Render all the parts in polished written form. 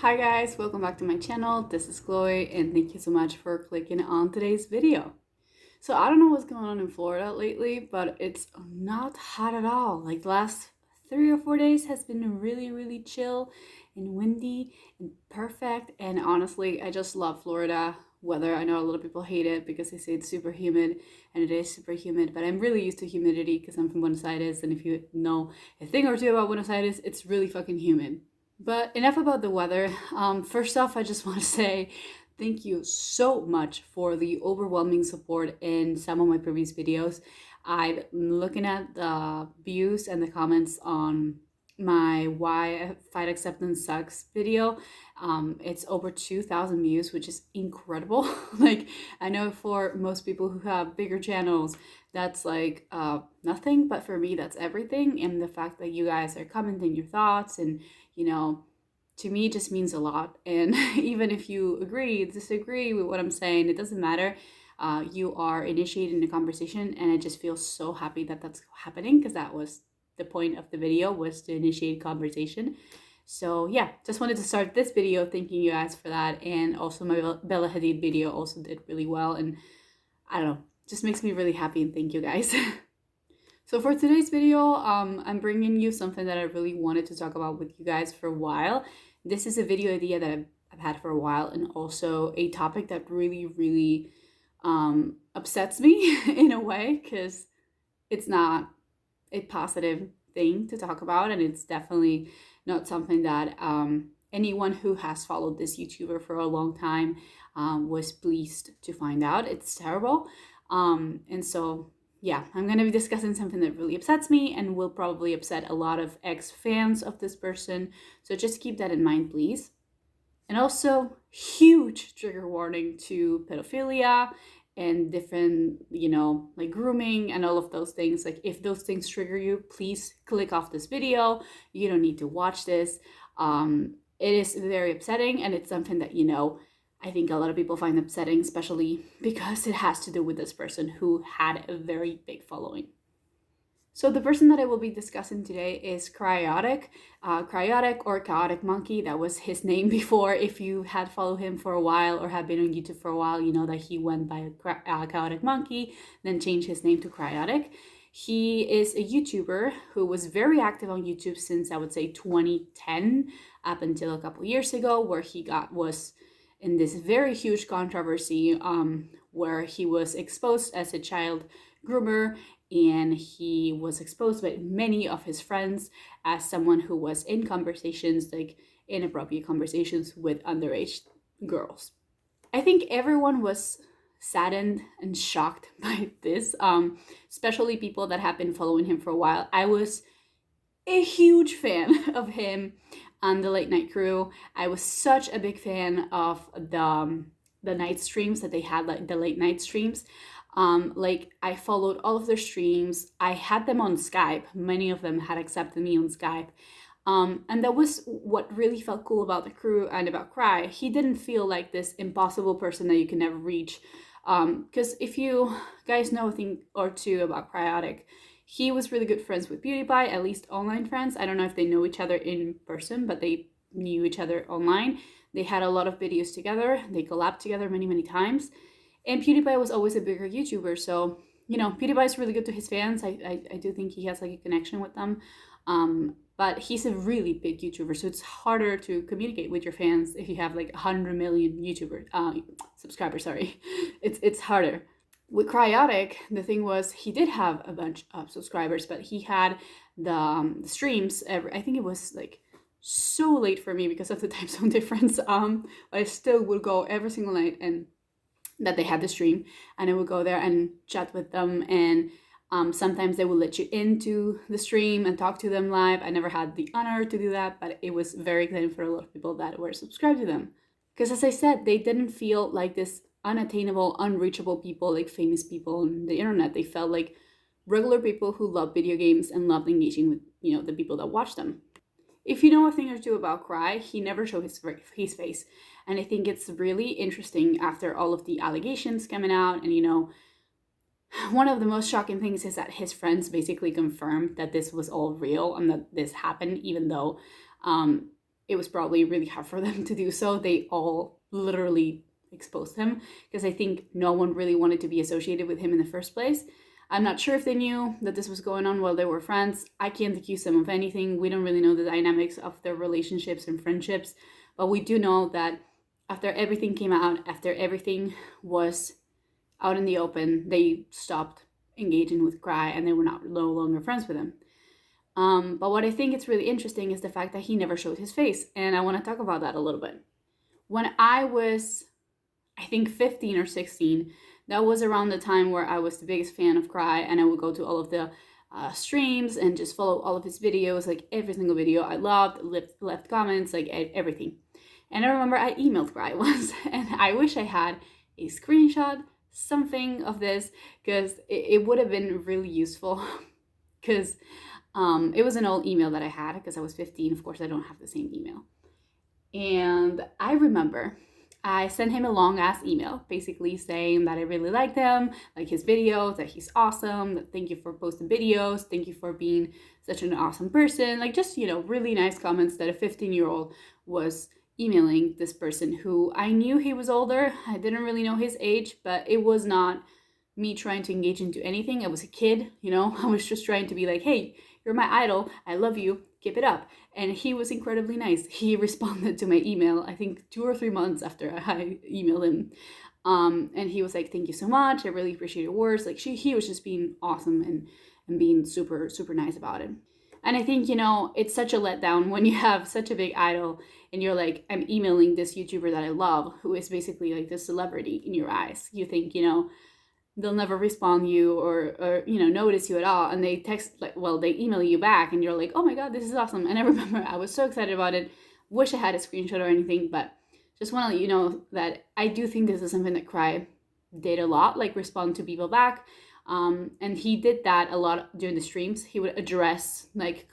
Hi guys, welcome back to my channel. This is Chloe and thank you so much for clicking on today's video. So I don't know what's going on in Florida lately, but it's not hot at all. Like the last 3 or 4 days has been really chill and windy and perfect. And honestly, I just love Florida weather. I know a lot of people hate it because they say it's super humid, and it is super humid, but I'm really used to humidity because I'm from Buenos Aires, and if you know a thing or two about Buenos Aires, it's really fucking humid. But enough about the weather. First off, I just want to say thank you so much for the overwhelming support in some of my previous videos. I'm looking at the views and the comments on my Why Fight Acceptance Sucks video. It's over 2,000 views, which is incredible. Like, I know for most people who have bigger channels, that's like nothing, but for me, that's everything. And the fact that you guys are commenting your thoughts and to me, it just means a lot. And even if you agree, disagree with what I'm saying, it doesn't matter. You are initiating the conversation, and I just feel so happy that that's happening because that was the point of the video, was to initiate conversation. So yeah, just wanted to start this video thanking you guys for that. And also my Bella Hadid video also did really well. And I don't know, just makes me really happy, and thank you guys. So for today's video, I'm bringing you something that I really wanted to talk about with you guys for a while. This is a video idea that I've had for a while, and also a topic that really upsets me in a way, because it's not a positive thing to talk about, and it's definitely not something that anyone who has followed this YouTuber for a long time was pleased to find out. It's terrible. And so yeah, I'm going to be discussing something that really upsets me and will probably upset a lot of ex-fans of this person. So just keep that in mind, please. And also, huge trigger warning to pedophilia and different, like grooming and all of those things. Like, if those things trigger you, please click off this video. You don't need to watch this. It is very upsetting, and it's something that, I think a lot of people find upsetting, especially because it has to do with this person who had a very big following. So the person that I will be discussing today is Cryaotic, Cryaotic or Chaotic Monkey. That was his name before. If you had followed him for a while or have been on YouTube for a while, you know that he went by Chaotic Monkey, then changed his name to Cryaotic. He is a YouTuber who was very active on YouTube since, I would say, 2010 up until a couple years ago, where he was in this very huge controversy where he was exposed as a child groomer, and he was exposed by many of his friends as someone who was in conversations, like inappropriate conversations with underage girls. I think everyone was saddened and shocked by this, especially people that have been following him for a while. I was a huge fan of him on the Late Night Crew. I was such a big fan of the night streams that they had, like the late night streams. Like, I followed all of their streams. I had them on Skype. Many of them had accepted me on Skype. And that was what really felt cool about the crew and about Cry. He didn't feel like this impossible person that you can never reach. Because if you guys know a thing or two about Cryaotic, he was really good friends with PewDiePie, at least online friends. I don't know if they know each other in person, but they knew each other online. They had a lot of videos together. They collabed together many times. And PewDiePie was always a bigger YouTuber. So, PewDiePie is really good to his fans. I do think he has like a connection with them. But he's a really big YouTuber. So it's harder to communicate with your fans if you have like 100 million subscribers, sorry. It's harder. With Cryaotic, the thing was, he did have a bunch of subscribers, but he had the streams I think it was like so late for me because of the time zone difference. I still would go every single night and that they had the stream, and I would go there and chat with them, and sometimes they would let you into the stream and talk to them live. I never had the honor to do that, but it was very exciting for a lot of people that were subscribed to them. Because as I said, they didn't feel like this unattainable, unreachable people, like famous people on the internet. They felt like regular people who loved video games and loved engaging with, the people that watched them. If you know a thing or two about Cry, he never showed his face. And I think it's really interesting after all of the allegations coming out. And, one of the most shocking things is that his friends basically confirmed that this was all real and that this happened, even though it was probably really hard for them to do so. They all literally exposed him because I think no one really wanted to be associated with him in the first place. I'm not sure if they knew that this was going on while they were friends. I can't accuse them of anything. We don't really know the dynamics of their relationships and friendships, but we do know that after everything came out, after everything was out in the open, they stopped engaging with Cry and they were no longer friends with him. But what I think is really interesting is the fact that he never showed his face, and I want to talk about that a little bit. When I was, I think 15 or 16, that was around the time where I was the biggest fan of Cry, and I would go to all of the streams and just follow all of his videos, like every single video I loved, left comments, like everything. And I remember I emailed Cry once, and I wish I had a screenshot, something of this, because it would have been really useful, because it was an old email that I had, because I was 15. Of course, I don't have the same email. And I remember I sent him a long ass email basically saying that I really liked him, like his videos, that he's awesome, that thank you for posting videos, thank you for being such an awesome person, like just, really nice comments that a 15-year-old was emailing this person who I knew he was older. I didn't really know his age, but it was not me trying to engage into anything. I was a kid, I was just trying to be like, hey, you're my idol, I love you, keep it up. And he was incredibly nice. He responded to my email, I think 2 or 3 months after I emailed him. And he was like, thank you so much, I really appreciate your words. Like he was just being awesome and being super, super nice about it. And I think, it's such a letdown when you have such a big idol and you're like, I'm emailing this YouTuber that I love, who is basically like this celebrity in your eyes. You think, they'll never respond you or notice you at all, and they they email you back and you're like, oh my god, this is awesome. And I remember I was so excited about it, wish I had a screenshot or anything, but just want to let you know that I do think this is something that Cry did a lot, like respond to people back, and he did that a lot during the streams. He would address like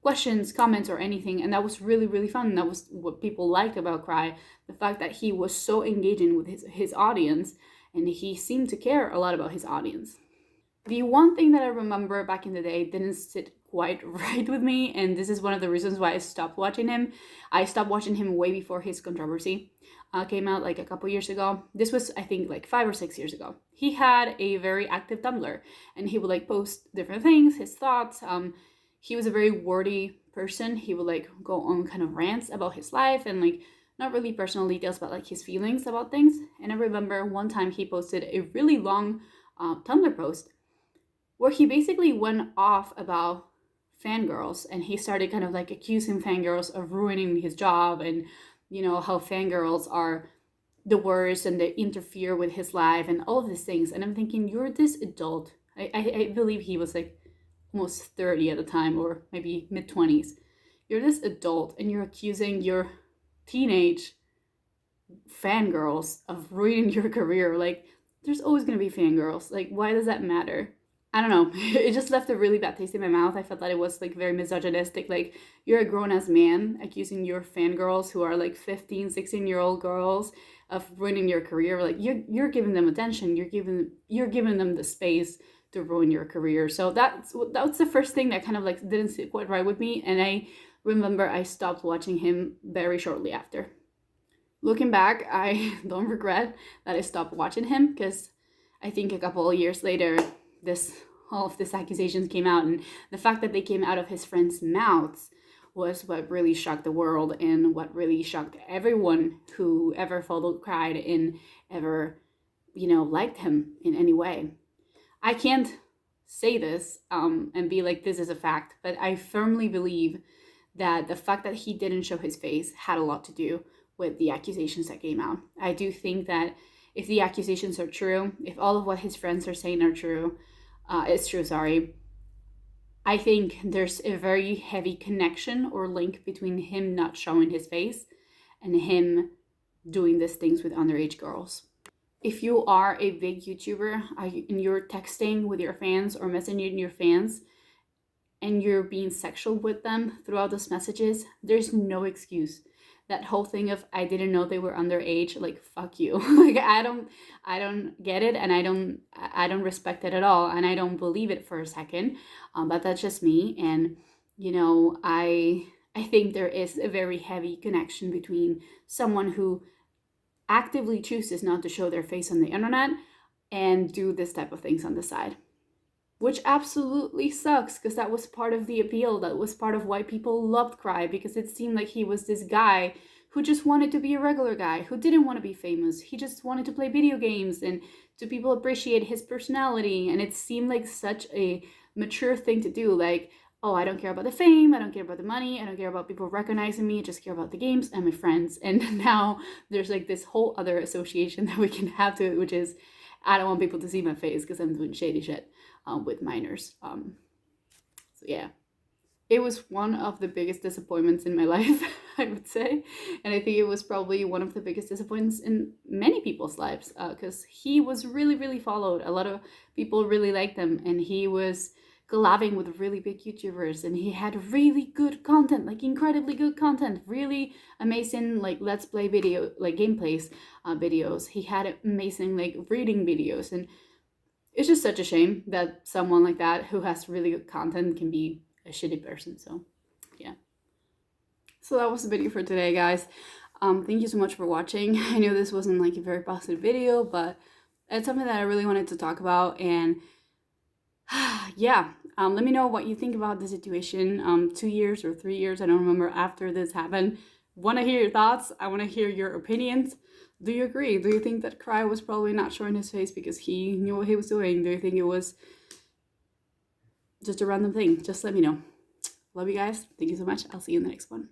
questions, comments, or anything, and that was really, really fun. And that was what people liked about Cry, the fact that he was so engaging with his audience, and he seemed to care a lot about his audience. The one thing that I remember back in the day didn't sit quite right with me, and this is one of the reasons why I stopped watching him. I stopped watching him way before his controversy came out, like a couple years ago. This was, I think, like 5 or 6 years ago. He had a very active Tumblr, and he would like post different things, his thoughts. He was a very wordy person. He would like go on kind of rants about his life and like not really personal details, but like his feelings about things. And I remember one time he posted a really long Tumblr post where he basically went off about fangirls, and he started kind of like accusing fangirls of ruining his job, and how fangirls are the worst and they interfere with his life and all of these things. And I'm thinking, you're this adult. I believe he was like almost 30 at the time, or maybe mid-20s. You're this adult and you're accusing your teenage fangirls of ruining your career. Like, there's always going to be fangirls. Like, why does that matter? I don't know. It just left a really bad taste in my mouth. I felt that it was like very misogynistic. Like, you're a grown-ass man accusing your fangirls who are like 15, 16-year-old girls of ruining your career. Like, you're giving them attention. You're giving them the space to ruin your career. So that's the first thing that kind of like didn't sit quite right with me. And I remember I stopped watching him very shortly after. Looking back, I don't regret that I stopped watching him, because I think a couple of years later, all of these accusations came out, and the fact that they came out of his friends' mouths was what really shocked the world, and what really shocked everyone who ever followed Cry and ever, liked him in any way. I can't say this and be like, this is a fact, but I firmly believe that the fact that he didn't show his face had a lot to do with the accusations that came out. I do think that if the accusations are true, if all of what his friends are saying are true, I think there's a very heavy connection or link between him not showing his face and him doing these things with underage girls. If you are a big YouTuber and you're texting with your fans or messaging your fans and you're being sexual with them throughout those messages, there's no excuse. That whole thing of, I didn't know they were underage, like, fuck you. Like, I don't get it, and I don't respect it at all, and I don't believe it for a second. But that's just me, and I I think there is a very heavy connection between someone who actively chooses not to show their face on the internet and do this type of things on the side. Which absolutely sucks, because that was part of the appeal. That was part of why people loved Cry, because it seemed like he was this guy who just wanted to be a regular guy, who didn't want to be famous. He just wanted to play video games, and to people appreciate his personality. And it seemed like such a mature thing to do. Like, oh, I don't care about the fame, I don't care about the money, I don't care about people recognizing me, I just care about the games and my friends. And now there's like this whole other association that we can have to it, which is, I don't want people to see my face because I'm doing shady shit with minors. So yeah, it was one of the biggest disappointments in my life, I would say. And I think it was probably one of the biggest disappointments in many people's lives, because he was really, really followed. A lot of people really liked him, and he was collabing with really big YouTubers, and he had really good content, like incredibly good content, really amazing like let's play video, like gameplays videos. He had amazing like reading videos, and it's just such a shame that someone like that who has really good content can be a shitty person. So yeah, so that was the video for today, guys. Thank you so much for watching. I know this wasn't like a very positive video, but it's something that I really wanted to talk about. And yeah, let me know what you think about the situation 2 years or 3 years, I don't remember, after this happened. Want to hear your thoughts. I want to hear your opinions. Do you agree? Do you think that Cry was probably not showing his face because he knew what he was doing? Do you think it was just a random thing? Just let me know. Love you guys. Thank you so much. I'll see you in the next one.